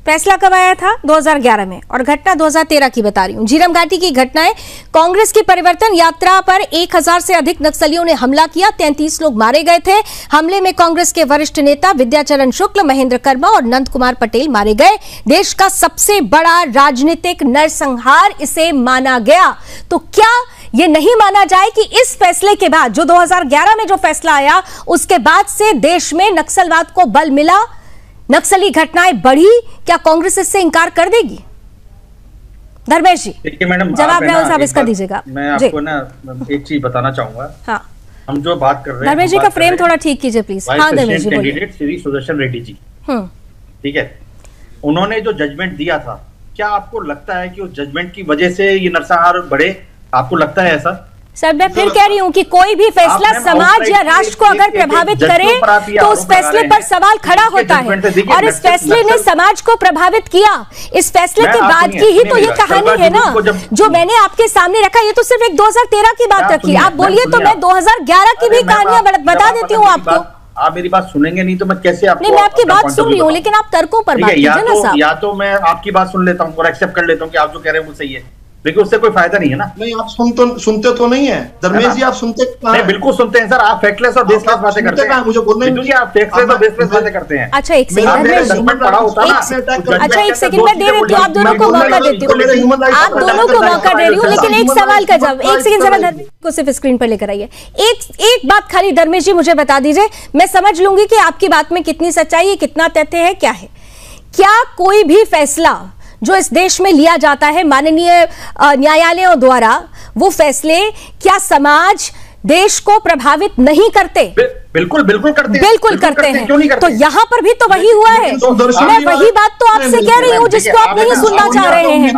फैसला कब आया था? 2011 में, और घटना 2013 की बता रही हूं। झीरम घाटी की घटनाएं, कांग्रेस की परिवर्तन यात्रा पर 1000 से अधिक नक्सलियों ने हमला किया, 33 लोग मारे गए थे। हमले में कांग्रेस के वरिष्ठ नेता विद्याचरण शुक्ल, महेंद्र कर्मा और नंद कुमार पटेल मारे गए। देश का सबसे बड़ा राजनीतिक नरसंहार इसे माना गया। तो क्या ये नहीं माना जाए कि इस फैसले के बाद, जो 2011 में जो फैसला आया, उसके बाद से देश में नक्सलवाद को बल मिला, नक्सली घटनाएं बढ़ी? क्या कांग्रेस इससे इनकार कर देगी? धर्मेश जी, देखिए मैडम, जवाब राहुल साहब इसका दीजिएगा। मैं आपको ना एक चीज बताना चाहूंगा। हाँ, हम जो बात कर रहे हैं, धर्मेश जी का फ्रेम थोड़ा ठीक कीजिए प्लीज। हाँ धर्मेश जी, कैंडिडेट श्री सुदर्शन रेड्डी जी, ठीक है, उन्होंने जो जजमेंट दिया था, क्या आपको लगता है कि उस जजमेंट की वजह से ये नरसंहार बढ़े? आपको लगता है ऐसा? सर, मैं फिर कह रही हूँ कि कोई भी फैसला समाज या राष्ट्र को अगर प्रभावित करे तो उस फैसले पर सवाल खड़ा होता है, और इस फैसले ने समाज को प्रभावित किया। इस फैसले के बाद की ही तो ये कहानी है ना, जो मैंने आपके सामने रखा। ये तो सिर्फ एक 2013 की बात रखी, आप बोलिए तो मैं 2011 की भी कहानियां बता देती हूँ आपको। आप मेरी बात सुनेंगे नहीं तो मैं कैसे आपको? नहीं, मैं आपकी बात सुन रही हूँ, लेकिन आप तर्कों पर बात कीजिए ना साहब। या तो मैं आपकी बात सुन लेता हूँ और एक्सेप्ट कर लेता हूँ कि आप जो कह रहे हैं वो सही है, लेकिन उससे कोई फायदा नहीं है ना। नहीं, आप सुनते तो नहीं है धर्मेश जी, आप सुनते नहीं, बिल्कुल सुनते हैं सर। आप फैक्टलेस और बेसलेस बातें करते हैं, मुझे बोलने दीजिए। आप फैक्टलेस और बेसलेस बातें करते हैं। अच्छा, एक सेकंड धर्मेश जी, अच्छा एक सेकंड मैं दे देती हूँ, आप दोनों को मौका देती हूँ, आप दोनों को मौका दे रही हूँ, लेकिन एक सवाल का जवाब, एक सेकंड जरा धर्मेश को सिर्फ स्क्रीन पर लेकर आइए। एक बात खाली धर्मेश जी मुझे बता दीजिए, मैं समझ लूंगी कि आपकी बात में कितनी सच्चाई है, कितना तथ्य है, क्या है। क्या कोई भी फैसला जो इस देश में लिया जाता है माननीय न्यायालयों द्वारा, वो फैसले क्या समाज, देश को प्रभावित नहीं करते? बिल्कुल बिल्कुल करते हैं, बिल्कुल करते हैं। क्यों नहीं करते? तो यहाँ पर भी तो वही हुआ है। मैं वही बात तो आपसे कह रही हूँ जिसको आप नहीं सुनना चाह रहे हैं।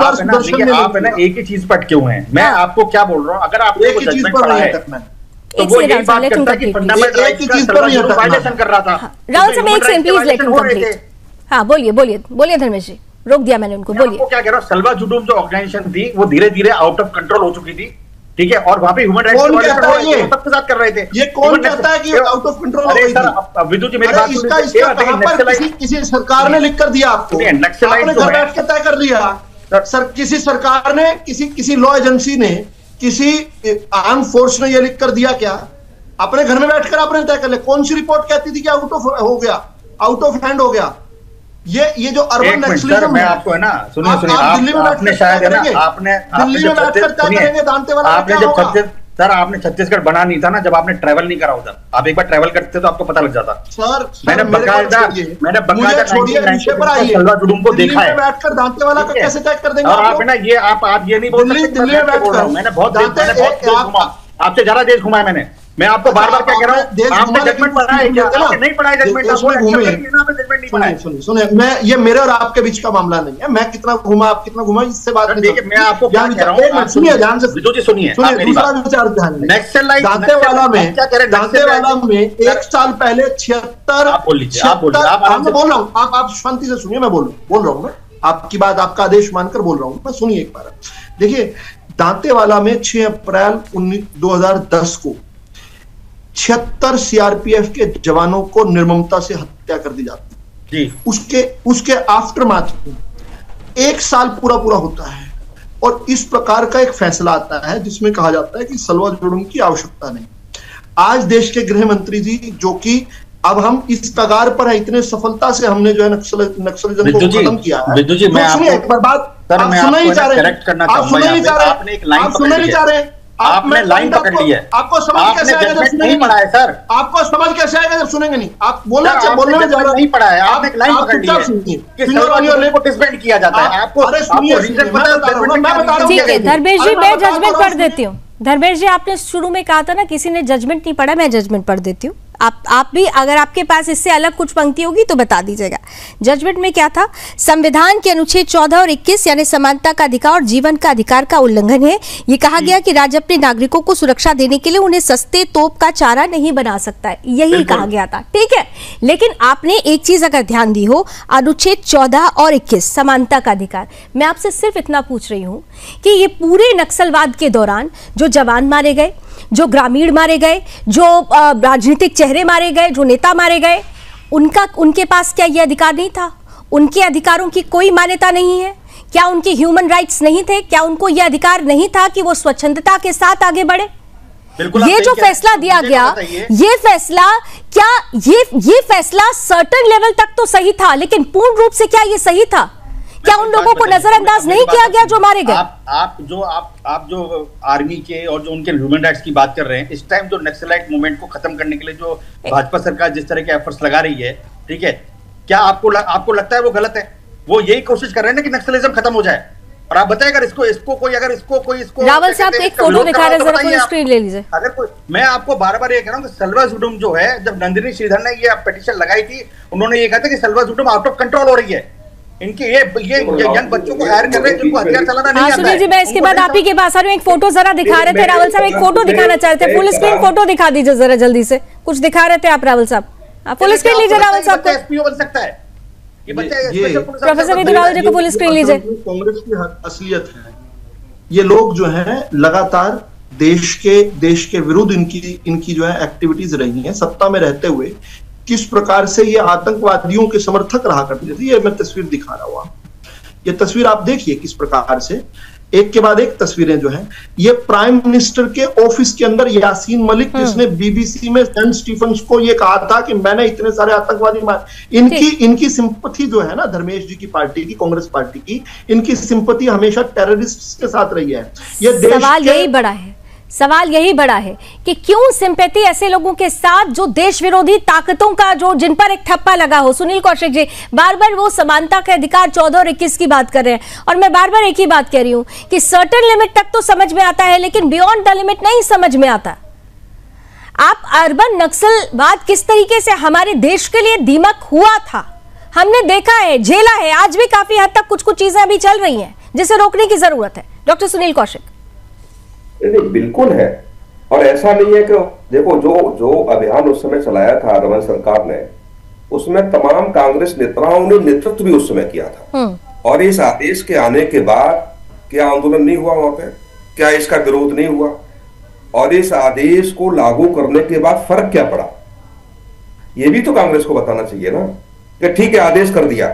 आप है ना एक ही चीज पर क्यों हैं? मैं आपको क्या बोल रहा हूँ, अगर आपको एक चीज पर है तो वो ये बात करता है कि फंडामेंटल राइट्स का वायलेशन कर रहा था। राहुल साहब एक second please, let me complete. हाँ बोलिए धर्मेश जी, रोक दिया मैंने उनको, बोलिए। क्या कह रहा हूँ, सलवा जुडूम जो ऑर्गेनाइजेशन थी वो धीरे धीरे आउट ऑफ कंट्रोल हो चुकी थी, ठीक है, और वहां पे ह्यूमन राइट्स सबके साथ कर रहे थे। ये कौन कहता है कि आउट ऑफ कंट्रोल हो गई थी? विदु जी मेरी बात सुनिए, किसी सरकार ने लिख कर दिया आपको, आपने घर बैठ के तय कर लिया? सर, किसी सरकार ने, किसी लॉ एजेंसी ने, किसी आर्म फोर्स ने ये लिख कर दिया क्या? अपने घर में बैठकर आपने तय कर लिया? कौन सी रिपोर्ट कहती थी कि आउट ऑफ हो गया, आउट ऑफ हैंड हो गया? ये जो अर्बन नक्सलिज्म मैं आपको है ना, सुनिए, आप दिल्ली में आपने शायद है ना, आपने दिल्ली में बैठकर तय करेंगे दांतेवाड़ा क्या होगा? सर आपने छत्तीसगढ़ बना नहीं था ना जब आपने ट्रैवल नहीं करा उधर। आप एक बार ट्रैवल करते तो आपको पता लग जाता। सर मैंने बकायदा सलवा जुडूम को देखा है। बैठकर दांते वाला का कैसे टैग कर देंगे? और आप ना ये आप ये नहीं बोल सकते दिल्ली में बैठकर। मैंने बहुत देश घुमा, आपसे ज्यादा देश घुमाया मैंने। मैं आपको बार बार क्या कह रहा हूँ, आपने जजमेंट पढ़ा है क्या? आपने नहीं पढ़ा है जजमेंट, जजमेंट नहीं पढ़ा है। सुनिए, मैं ये मेरे और आपके बीच का मामला नहीं है। मैं कितना घुमा, आप कितना घुमा, इससे बात नहीं। देखिए मैं आपको क्या कह रहा हूँ, सुनिए ध्यान से, विदुजी सुनिए, दूसरा विचार ध्यान में। दांते वाला में 1 साल पहले 76 आप बोल लीजिए, आप बोलिए, मैं बोल रहा हूँ, आप शांति से सुनिए, मैं बोल रहा हूँ, मैं आपकी बात, आपका आदेश मानकर बोल रहा हूँ, मैं सुनिए एक बार। देखिए दांतेवाला में 6 अप्रैल 2010 को 76 सीआरपीएफ के जवानों को निर्ममता से हत्या कर दी जाती है। उसके आफ्टर मैथ 1 साल पूरा होता है और इस प्रकार का एक फैसला आता है जिसमें कहा जाता है कि सलवा जुडूम की आवश्यकता नहीं। आज देश के गृह मंत्री जी, जो कि अब हम इस कगार पर है, इतने सफलता से हमने जो है नक्सलिज्म को खत्म किया है। सुनिए एक बार बात, आप सुनना नहीं चाह रहे, आप सुनना नहीं चाह रहे, आप सुनना नहीं चाह रहे। आपने लाइन पकड़ ली है। आपको समझ कैसे आएगा जब सुनेंगे? नहीं पढ़ा है सर। आपको समझ कैसे आएगा जब सुनेंगे नहीं? आप बोलने में ज्यादा नहीं पढ़ा है। आपने एक लाइन पकड़ ली है कि सलवा को डिसबैंड किया जाता है। आपको अरे सुनिए, मैं बता रहा हूं। ठीक है धर्मेश जी, मैं जजमेंट पढ़ देती हूँ। धर्मेश जी, आपने शुरू में कहा था ना किसी ने जजमेंट नहीं पढ़ा, मैं जजमेंट पढ़ देती हूँ। आप भी अगर आपके पास इससे अलग कुछ पंक्ति होगी तो बता दीजिएगा। जजमेंट में क्या था? संविधान के अनुच्छेद 14 और 21 यानी समानता का अधिकार और जीवन का अधिकार का उल्लंघन है। ये कहा गया कि राज्य अपने नागरिकों को सुरक्षा देने के लिए उन्हें सस्ते तोप का चारा नहीं बना सकता है, यही कहा गया था। ठीक है, लेकिन आपने एक चीज अगर ध्यान दी हो, अनुच्छेद 14 और 21 समानता का अधिकार, मैं आपसे सिर्फ इतना पूछ रही हूं कि ये पूरे नक्सलवाद के दौरान जो जवान मारे गए, जो ग्रामीण मारे गए, जो राजनीतिक चेहरे मारे गए, जो नेता मारे गए, उनके पास क्या यह अधिकार नहीं था? उनके अधिकारों की कोई मान्यता नहीं है क्या? उनके ह्यूमन राइट्स नहीं थे क्या? उनको यह अधिकार नहीं था कि वो स्वच्छंदता के साथ आगे बढ़े? ये जो फैसला दिया गया, ये फैसला क्या, ये फैसला सर्टेन लेवल तक तो सही था, लेकिन पूर्ण रूप से क्या ये सही था? क्या उन लोगों को नजरअंदाज नहीं किया गया जो मारे गए? आप जो आर्मी के और जो उनके ह्यूमन राइट्स की बात कर रहे हैं, इस टाइम जो नक्सलाइट मूवमेंट को खत्म करने के लिए जो भाजपा सरकार जिस तरह के एफर्ट्स लगा रही है, ठीक है, क्या आपको लगता है वो गलत है? वो यही कोशिश कर रहे हैं ना कि नक्सलिज्म खत्म हो जाए। और आप बताइए अगर इसको कोई रावल साहब एक फोटो दिखा रहे हैं, जरा फुल स्क्रीन ले लीजिए। अगर कोई, मैं आपको बार-बार ये कह रहा हूं कि सलवा जुडूम जो है, जब नंदिनी श्रीधर ने ये पिटीशन लगाई थी, उन्होंने ये कहा था कि सलवा जुडूम आउट ऑफ कंट्रोल हो रही है। इनके ये यंग बच्चों को हायर कर रहे हैं जिनको हथियार चलाना नहीं आता है। सुनील जी, मैं इसके बाद आप ही के पास आ रही हूं। एक फोटो जरा दिखा रहे थे रावल साहब, एक फोटो दिखाना चाहते थे, फुल स्क्रीन फोटो दिखा दीजिए जरा जल्दी से। कुछ दिखा रहे थे आप रावल साहब, आप फुल स्क्रीन लीजिए रावल साहब को। एसपीओ बन सकता है ये बच्चा। प्रोफेसर विधु रावल जी को फुल स्क्रीन लीजिए। कांग्रेस की असलियत है, ये लोग जो है लगातार देश के विरुद्ध इनकी जो है एक्टिविटीज रही हैं। सत्ता में रहते हुए किस प्रकार से ये आतंकवादियों के समर्थक रहा करते थे, ये मैं तस्वीर दिखा रहा हूं। ये तस्वीर आप देखिए किस प्रकार से एक के बाद एक तस्वीरें जो हैं, ये प्राइम मिनिस्टर के ऑफिस के अंदर यासीन मलिक, जिसने बीबीसी में सेंट स्टीफन्स को ये कहा था कि मैंने इतने सारे आतंकवादी मारे। इनकी सिंपैथी जो है ना धर्मेश जी की पार्टी की, कांग्रेस पार्टी की, इनकी सिंपैथी हमेशा टेररिस्ट के साथ रही है। ये सवाल यही बड़ा है कि क्यों सिंपैथी ऐसे लोगों के साथ जो देश विरोधी ताकतों का जो जिन पर एक ठप्पा लगा हो। सुनील कौशिक जी बार बार वो समानता के अधिकार 14 और 21 की बात कर रहे हैं, और मैं बार बार एक ही बात कह रही हूं कि सर्टेन लिमिट तक तो समझ में आता है, लेकिन बियॉन्ड द लिमिट नहीं समझ में आता। आप अर्बन नक्सलवाद किस तरीके से हमारे देश के लिए दीमक हुआ था हमने देखा है, झेला है। आज भी काफी हद तक कुछ चीजें अभी चल रही हैं जिसे रोकने की जरूरत है। डॉक्टर सुनील कौशिक। नहीं, बिल्कुल है। और ऐसा नहीं है कि देखो जो अभियान उस समय चलाया था रमन सरकार ने, उसमें तमाम कांग्रेस नेताओं ने नेतृत्व भी उस समय किया था। और इस आदेश के आने के बाद क्या आंदोलन नहीं हुआ वहां पे? क्या इसका विरोध नहीं हुआ? और इस आदेश को लागू करने के बाद फर्क क्या पड़ा, ये भी तो कांग्रेस को बताना चाहिए ना कि ठीक है आदेश कर दिया,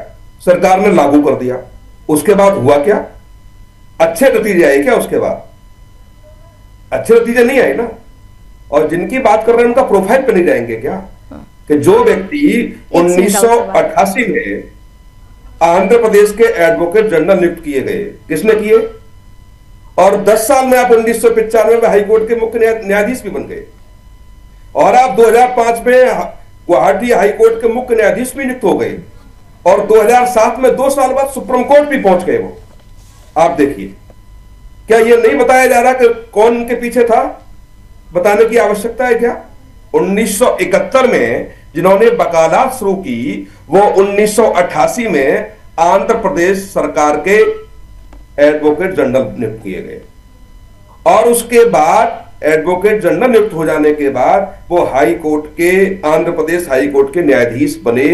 सरकार ने लागू कर दिया, उसके बाद हुआ क्या? अच्छे नतीजे आए क्या? उसके बाद अच्छे नतीजे नहीं आए ना। और जिनकी बात कर रहे हैं उनका प्रोफाइल पे नहीं जाएंगे क्या कि जो व्यक्ति 1988 में आंध्र प्रदेश के एडवोकेट जनरल नियुक्त किए गए, किसने किए? और 10 साल में आप 1995 में हाईकोर्ट के मुख्य न्यायाधीश भी बन गए, और आप 2005 में गुवाहाटी हाईकोर्ट के मुख्य न्यायाधीश भी नियुक्त हो गए, और 2007 में 2 साल बाद सुप्रीम कोर्ट भी पहुंच गए वो। आप देखिए, क्या ये नहीं बताया जा रहा कि कौन उनके पीछे था? बताने की आवश्यकता है क्या? 1971 में जिन्होंने वकालत शुरू की, वो 1988 में आंध्र प्रदेश सरकार के एडवोकेट जनरल नियुक्त किए गए, और उसके बाद एडवोकेट जनरल नियुक्त हो जाने के बाद वो हाई कोर्ट के, आंध्र प्रदेश हाई कोर्ट के न्यायाधीश बने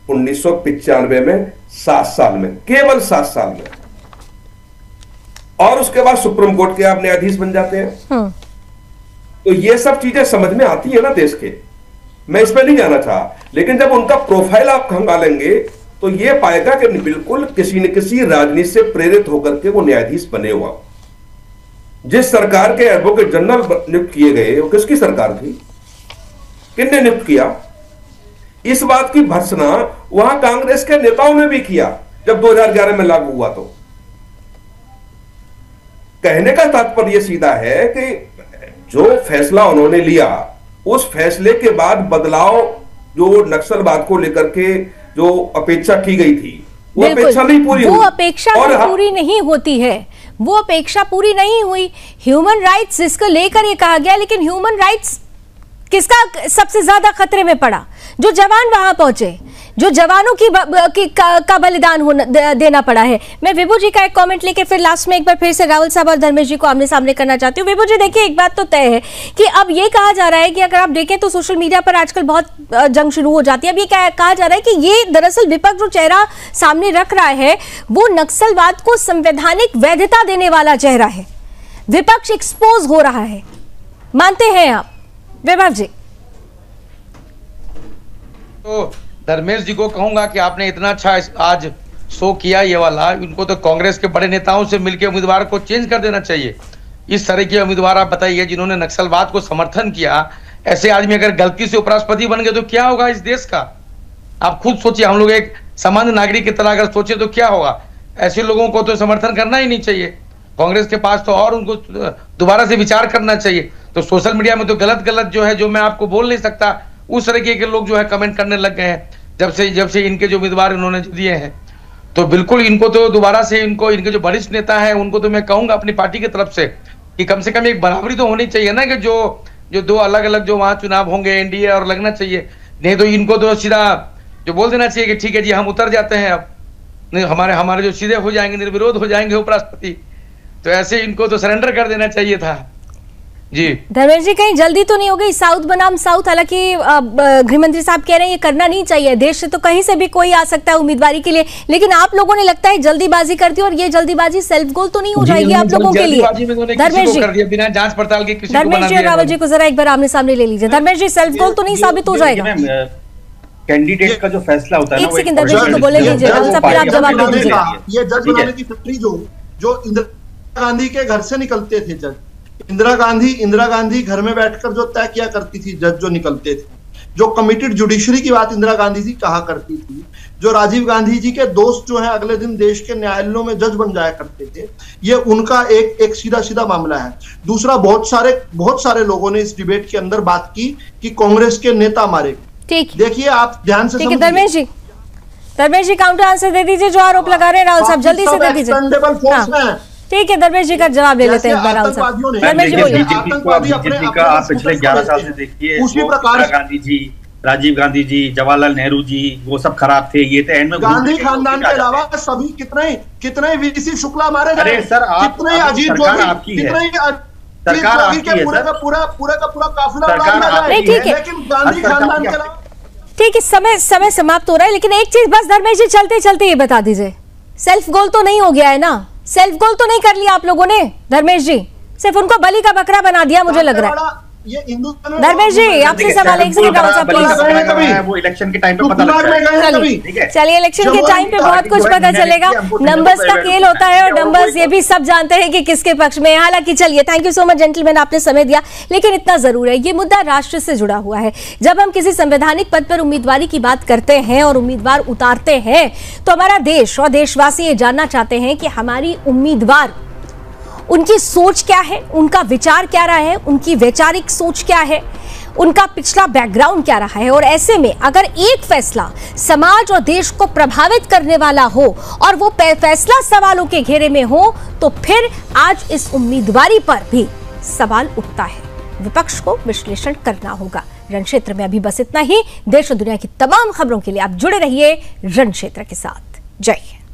1995 में, 7 साल में, केवल 7 साल में। और उसके बाद सुप्रीम कोर्ट के आप न्यायाधीश बन जाते हैं। तो ये सब चीजें समझ में आती है ना देश के। मैं इसमें नहीं जाना चाहा, लेकिन जब उनका प्रोफाइल आप खंगालेंगे तो ये पाएगा कि बिल्कुल किसी न किसी राजनीति से प्रेरित होकर के वो न्यायाधीश बने हुआ। जिस सरकार के एडवोकेट जनरल नियुक्त किए गए वो किसकी सरकार थी? किसने नियुक्त किया? इस बात की भर्त्सना वहां कांग्रेस के नेताओं ने भी किया जब 2011 में लागू हुआ। तो कहने का तात्पर्य सीधा है कि जो फैसला उन्होंने लिया, उस फैसले के बाद बदलाव जो नक्सलवाद को लेकर के जो अपेक्षा की गई थी, वो अपेक्षा नहीं पूरी हुई। वो अपेक्षा पूरी नहीं होती है, वो अपेक्षा पूरी नहीं हुई। ह्यूमन राइट्स इसको लेकर ये कहा गया, लेकिन ह्यूमन राइट्स किसका सबसे ज्यादा खतरे में पड़ा? जो जवान वहां पहुंचे, जो जवानों का बलिदान देना पड़ा है। मैं विभू जी का एक कमेंट लेके फिर लास्ट में एक बार फिर से रावल साहब और धर्मेश जी को आमने सामने करना चाहती हूँ। विभू जी, देखिए, एक बात तो तय है कि अब ये कहा जा रहा है कि अगर आप देखें तो सोशल मीडिया पर आजकल बहुत जंग शुरू हो जाती है। अब ये कहा जा रहा है कि ये दरअसल विपक्ष जो चेहरा सामने रख रहा है वो नक्सलवाद को संवैधानिक वैधता देने वाला चेहरा है। विपक्ष एक्सपोज हो रहा है, मानते हैं आप वैभव जी? तो धर्मेश जी को कहूंगा कि आपने इतना अच्छा आज शो किया ये वाला, इनको तो कांग्रेस के बड़े नेताओं से मिलकर उम्मीदवार को चेंज कर देना चाहिए। इस तरह के उम्मीदवार आप बताइए जिन्होंने नक्सलवाद को समर्थन किया। ऐसे आदमी अगर गलती से उपराष्ट्रपति बन गए तो क्या होगा इस देश का? आप खुद सोचिए, हम लोग एक सामान्य नागरिक की तरह अगर सोचे तो क्या होगा? ऐसे लोगों को तो समर्थन करना ही नहीं चाहिए। कांग्रेस के पास तो और उनको दोबारा से विचार करना चाहिए। तो सोशल मीडिया में तो गलत गलत जो है, जो मैं आपको बोल नहीं सकता, उस तरीके के लोग जो है कमेंट करने लग गए हैं जब से इनके जो उम्मीदवार इन्होंने दिए हैं। तो बिल्कुल इनको तो दोबारा से इनके जो वरिष्ठ नेता हैं उनको तो मैं कहूंगा अपनी पार्टी की तरफ से कि कम से कम एक बराबरी तो होनी चाहिए ना, कि जो दो अलग अलग जो वहां चुनाव होंगे एनडीए और लगना चाहिए। नहीं तो इनको तो सीधा जो बोल देना चाहिए कि ठीक है जी हम उतर जाते हैं, अब हमारे जो सीधे हो जाएंगे, निर्विरोध हो जाएंगे उपराष्ट्रपति। तो ऐसे इनको तो सरेंडर कर देना चाहिए था जी। धर्मेश जी, कहीं जल्दी तो नहीं हो गई? साउथ बनाम साउथ, हालांकि गृहमंत्री साहब कह रहे हैं ये करना नहीं चाहिए, देश से तो कहीं से भी कोई आ सकता है उम्मीदवारी के लिए, लेकिन आप लोगों ने लगता है जल्दीबाजी कर दी, और ये जल्दीबाजी सेल्फ गोल तो नहीं हो जाएगी आप लोगों के लिए? धर्मेश जी, बिना जांच पड़ताल के किसी को धर्मेश जी और रावल जी को जरा एक बार आमने सामने ले लीजिए। धर्मेश जी, सेल्फ गोल तो नहीं साबित हो जाएगा? कैंडिडेट का जो फैसला होता है ना, एक सेकंड धर्मेश जी को बोले लीजिए, रावल साहब आप जवाब दे दीजिए। ये जज बनाने की फैक्ट्री जो इंदिरा गांधी के घर से निकलते थे जज, इंदिरा गांधी घर में बैठकर जो तय किया करती थी जज जो निकलते थे, जो कमिटेड जुडिशरी की बात इंदिरा गांधी जी कहा करती थी, जो राजीव गांधी जी के दोस्त जो है अगले दिन देश के न्यायालयों में जज बन जाया करते थे, ये उनका एक सीधा मामला है। दूसरा, बहुत सारे लोगों ने इस डिबेट के अंदर बात की कि कांग्रेस के नेता मारे। ठीक, देखिए आप ध्यान से समझिए। धर्मेश जी काउंटर आंसर दे दीजिए, जो आरोप लगा रहे हैं राहुल साहब, जल्दी से दे दीजिए। ठीक है, धर्मेश जी का जवाब ले लेते हैं एक बार राहुल साहब। धर्मेश जी बोलिए। बीजेपी का आप पिछले 11 साल से देखिए, इंदिरा गांधी जी, राजीव गांधी जी, जवाहरलाल नेहरू जी, वो सब खराब थे। ये तो एंड में गांधी खानदान के अलावा सभी कितने वीसी शुक्ला मारे गए, कितने अजीत जोगी, कितने सरकार आपकी है सर, पूरा काफिला नहीं, ठीक है, लेकिन गांधी खानदान के अलावा ठीक है। समय समाप्त हो रहा है, लेकिन एक चीज बस धर्मेश जी चलते चलते ये बता दीजिए, सेल्फ गोल तो नहीं हो गया है ना? सेल्फ गोल तो नहीं कर लिया आप लोगों ने धर्मेश जी? सिर्फ उनको बली का बकरा बना दिया, मुझे लग रहा है। धर्मेश जी, आपसे सवाल एक सेकंड राहुल साहब प्लीज। वो इलेक्शन के टाइम पे पता लगता है। चलिए, इलेक्शन के टाइम पे बहुत कुछ पता चलेगा, नंबर्स का खेल होता है, और नंबर्स ये भी सब जानते हैं कि किसके पक्ष में। हालांकि चलिए, thank you so much gentleman, आपने समय दिया, लेकिन इतना जरूर है, ये मुद्दा राष्ट्र से जुड़ा हुआ है। जब हम किसी संवैधानिक पद पर उम्मीदवारी की बात करते हैं और उम्मीदवार उतारते हैं, तो हमारा देश और देशवासी ये जानना चाहते हैं कि हमारी उम्मीदवार उनकी सोच क्या है, उनका विचार क्या रहा है, उनकी वैचारिक सोच क्या है, उनका पिछला बैकग्राउंड क्या रहा है। और ऐसे में अगर एक फैसला समाज और देश को प्रभावित करने वाला हो और वो फैसला सवालों के घेरे में हो, तो फिर आज इस उम्मीदवारी पर भी सवाल उठता है। विपक्ष को विश्लेषण करना होगा। रणक्षेत्र में अभी बस इतना ही। देश और दुनिया की तमाम खबरों के लिए आप जुड़े रहिए रणक्षेत्र के साथ। जय हिंद।